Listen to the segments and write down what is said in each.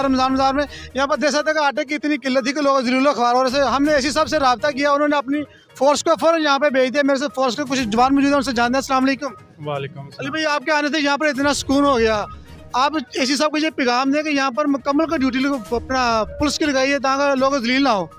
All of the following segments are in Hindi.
रमज़ान में यहाँ पर देख सकते हैं कि आटे की इतनी किल्लत थी कि लोग ज़रूर खबर और से हमने एसी साहब से रब्ता किया, उन्होंने अपनी फोर्स को फ़ौरन यहाँ पे भेज दिया। मेरे से फोर्स के कुछ जवान मौजूद हैं, उनसे जानते हैं। अस्सलाम वालेकुम। वालेकुम। अली भाई, आपके आने से यहाँ पर इतना सुकून हो गया, आप एसी साहब को ये पैगाम दें कि यहाँ पर मुकम्मल का ड्यूटी अपना पुलिस की लगाई है ताकि लोग जलील ना हो।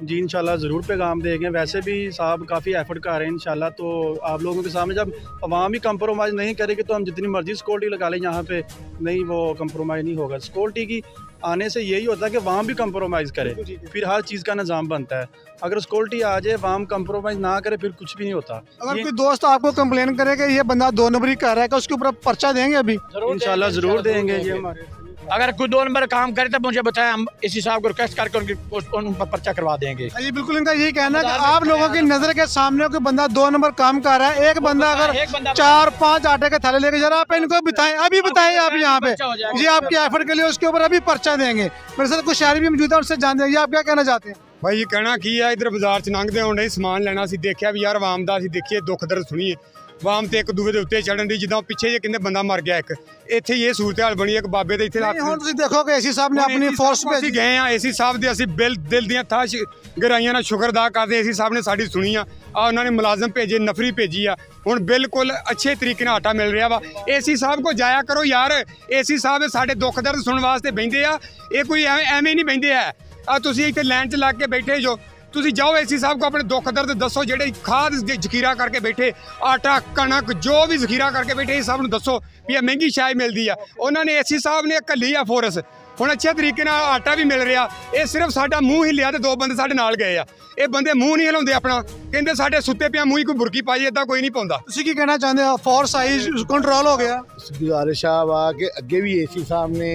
जी इंशाल्लाह ज़रूर पैगाम देंगे। वैसे भी साहब काफ़ी एफर्ट कर रहे हैं इंशाल्लाह। तो आप लोगों के सामने जब अवाम ही कंप्रोमाइज़ नहीं करेगी तो हम जितनी मर्जी सिक्योरिटी लगा लें यहाँ पे, नहीं वो कंप्रोमाइज़ नहीं होगा। सिक्योरिटी की आने से यही होता है कि वहाँ भी कंप्रोमाइज़ करे, फिर हर चीज़ का निज़ाम बनता है। अगर सिक्योरिटी आ जाए, वहाँ कंप्रोमाइज़ ना करे, फिर कुछ भी नहीं होता। अगर कोई दोस्त आपको कंप्लेन करे कि ये बंदा 2 नंबरी कर रहा है, उसके ऊपर पर्चा देंगे अभी? इंशाल्लाह ज़रूर देंगे। ये हमारे अगर कोई 2 नंबर काम करे तो मुझे बताएं, हम इसी साहब को रिक्वेस्ट करके उन पर पर्चा करवा देंगे। जी बिल्कुल, इनका यही कहना है कि आप लोगों की नज़र के सामने कोई बंदा 2 नंबर काम कर रहा है, एक बंदा अगर 4-5 आटे के थैले लेके जा रहा है, आप इनको बताएं, अभी बताएं आप यहाँ पे जी आपकी एफर्ट के लिए उसके ऊपर अभी पर्चा देंगे। मेरे साथ कुछ शहरी भी मौजूद है, उनसे जान देंगे। आप क्या कहना चाहते हैं? भाई ये कहना की है, इधर बाजार च लंघदे होने समान लेना सी, देखिया भी यार आवाम दा देखिए दुख दर्द सुनिए, आवाम तो एक दूसरे के उत्ते चढ़न दी जिदा पिछे जे कहते बंदा मर गया। एक इत्थे ये सूरत हाल बनी, एक बाबे दे इत्थे देखो कि एसी साहब ने अपनी फोर्स पे गए हैं। एसी साहब दे असीं दिल दियां था गहराइयां नाल शुक्र अदा करदे, एसी साहब ने साडी सुनी आ। उन्होंने मुलाजम भेजे, नफरी भेजी आ, हुण बिल्कुल अच्छे तरीके नाल आटा मिल रहा वा। एसी साहब को जाया करो यार, एसी साहब साडे दुख दर्द सुनने वास्ते बहिंदे आ, ये कोई एवें नहीं बहिंदे है। तुसीं इत्थे लाइन च लग के बैठे जो, तुसी जाओ एसी साहब को अपने दुख दर्द दसो, जेडे खाद जखीरा करके बैठे, आटा कणक जो भी जखीरा करके बैठे, इस साहब दसो भी महंगी शाय मिलती है। उन्होंने एसी साहब ने घली आ फोर्स, हुण अच्छे तरीके नाल आटा भी मिल रहा। ये सिर्फ साडा मूँह ही लिया तो 2 बंदे साडे नाल गए आ। ये बंदे मूँह नहीं हिलाउंदे अपना, कहंदे साडे सुत्ते पिया मूँह कोई बुरकी पाई, इदां कोई नहीं पाउंदा। तुसीं की कहना चाहते हो? फोर्स आई, कंट्रोल हो गया। गुजारिश आ कि अगे भी एसी साहब ने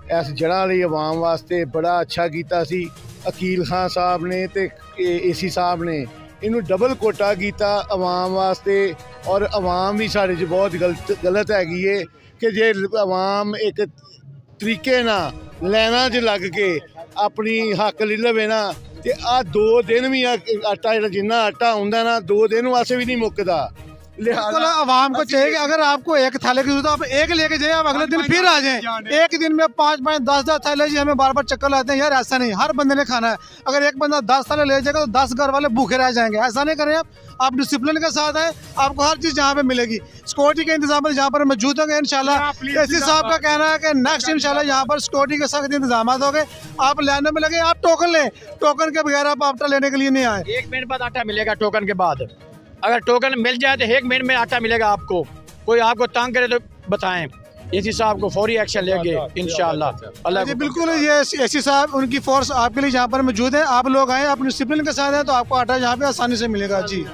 इस जड़ा लई आवाम वास्ते बड़ा अच्छा कीता सी। अकील खान साहब ने ते एसी साहब ने इनू डबल कोटा किया आवाम वास्ते, और आवाम भी साढ़े च बहुत गलत हैगी है कि जे आवाम एक तरीके ना लैना च लग के अपनी हक ले लवे ना, ते आ 2 दिन भी आटा जिन्ना आटा आउंदा ना 2 दिन वास्ते भी नहीं मुकदा। लिहाजा आवाम को चाहिए कि अगर आपको एक थैले की जरूरत है, आप एक लेके जाए, आप अगले दिन फिर आ जाएं। एक दिन में 5-5, 10-10 थैले जी हमें बार-बार चक्कर लाते हैं यार, ऐसा नहीं, हर बंदे ने खाना है। अगर एक बंदा 10 थैले ले जाएगा तो 10 घर वाले भूखे रह जाएंगे। ऐसा नहीं करें आप डिसिप्लिन के साथ है, आपको हर चीज़ यहाँ पे मिलेगी। सिक्योरिटी के इंतजाम यहाँ पर मौजूद होंगे इंशाल्लाह। एसी साहब का कहना है कि नेक्स्ट इंशाल्लाह यहाँ पर सिक्योरिटी के सख्त इंतजाम होंगे। आप लाइन में लगे, आप टोकन लें, टोकन के बगैर आप आटा लेने के लिए नहीं आए। 1 मिनट बाद आटा मिलेगा टोकन के बाद। अगर टोकन मिल जाए तो 1 मिनट में आटा मिलेगा आपको। कोई आपको तंग करे तो बताएं, एसी साहब को फौरी एक्शन लेंगे इंशाल्लाह। अल्लाह जी बिल्कुल, ये एसी साहब उनकी फोर्स आपके लिए यहाँ पर मौजूद है। आप लोग आए, अपनी डिसिप्लिन के साथ हैं तो आपको आटा यहाँ पे आसानी से मिलेगा। जी।